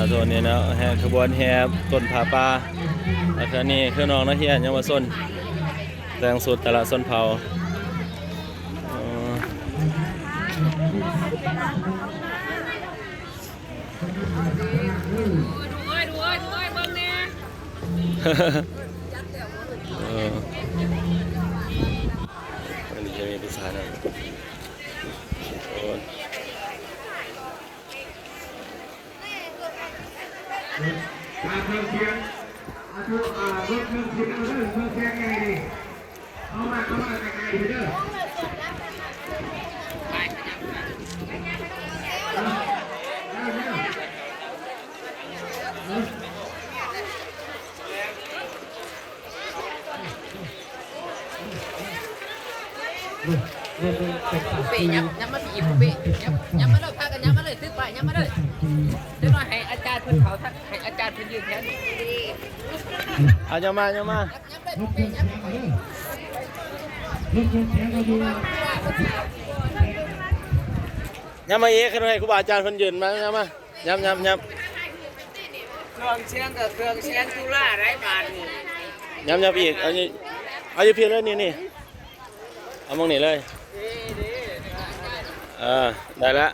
ส่วนนี้นะแห่ขบวนแห่ต้นผาป่าแล้วก็นี่คือน้องนักเรียนเยาวชนแต่งสุดแต่ละชนเผ่าอันนี้จะมีภาษาหน่อยเมืองเชียงรถเมืองเชียงเอาเรื่องเมืองเชียงไงดิเข้ามาไกลๆเด้อปีย้ำมาปีปีย้ำมาเลยพากันย้ำมาเลยซื้อไปย้ำมาเลยเดี๋ยวมาให้อาจารย์พื้นเขาให้อาจารย์พื้นยืนแทนเอาจะมาย้ำเลยปีย้ำย้ำมาเอ๊ะขึ้นให้ครูบาอาจารย์คนยืนมาย้ำมาย้ำเครื่องเชียงกับเครื่องเชียงจุฬาไร้บาทนี่ย้ำอีกเอาอยู่เพียงเลยนี่เอามองนี่เลยได้ละ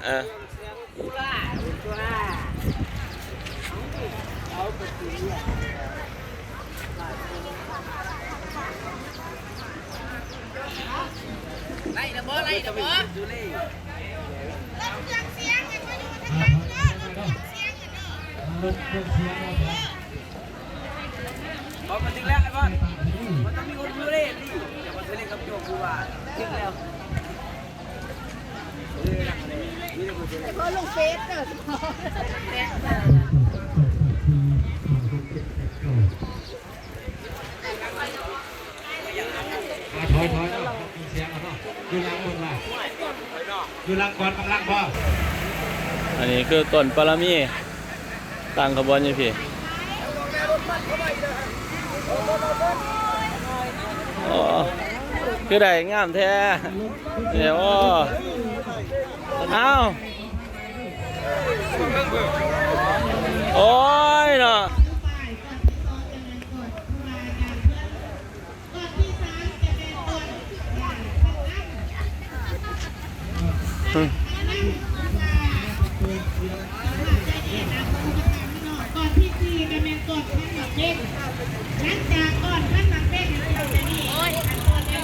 ไล่นะบอไล่นะบอบอกมาถึงแล้วไอ้บอลมันต้องมีคนดูเล่นดิอย่ามาเล่นกับโจกูว่าถึงแล้วพอลงเฟซเด้อถอยเนาะเสียงเนาะอยู่ล่างบนล่ะอยู่ล่างก่อนข้างล่างบ่อันนี้คือต้นปารามีตั้งขบวนอยู่พี่คือได้งามแท้เดี๋ยวโอ้ยเนาะก่อนที่สี่ก็เป็นก่อนขั้นหนักเล่นหลังจากก่อนขั้นหนักเล่นเราจะนี่โอ้ยอันก่อนได้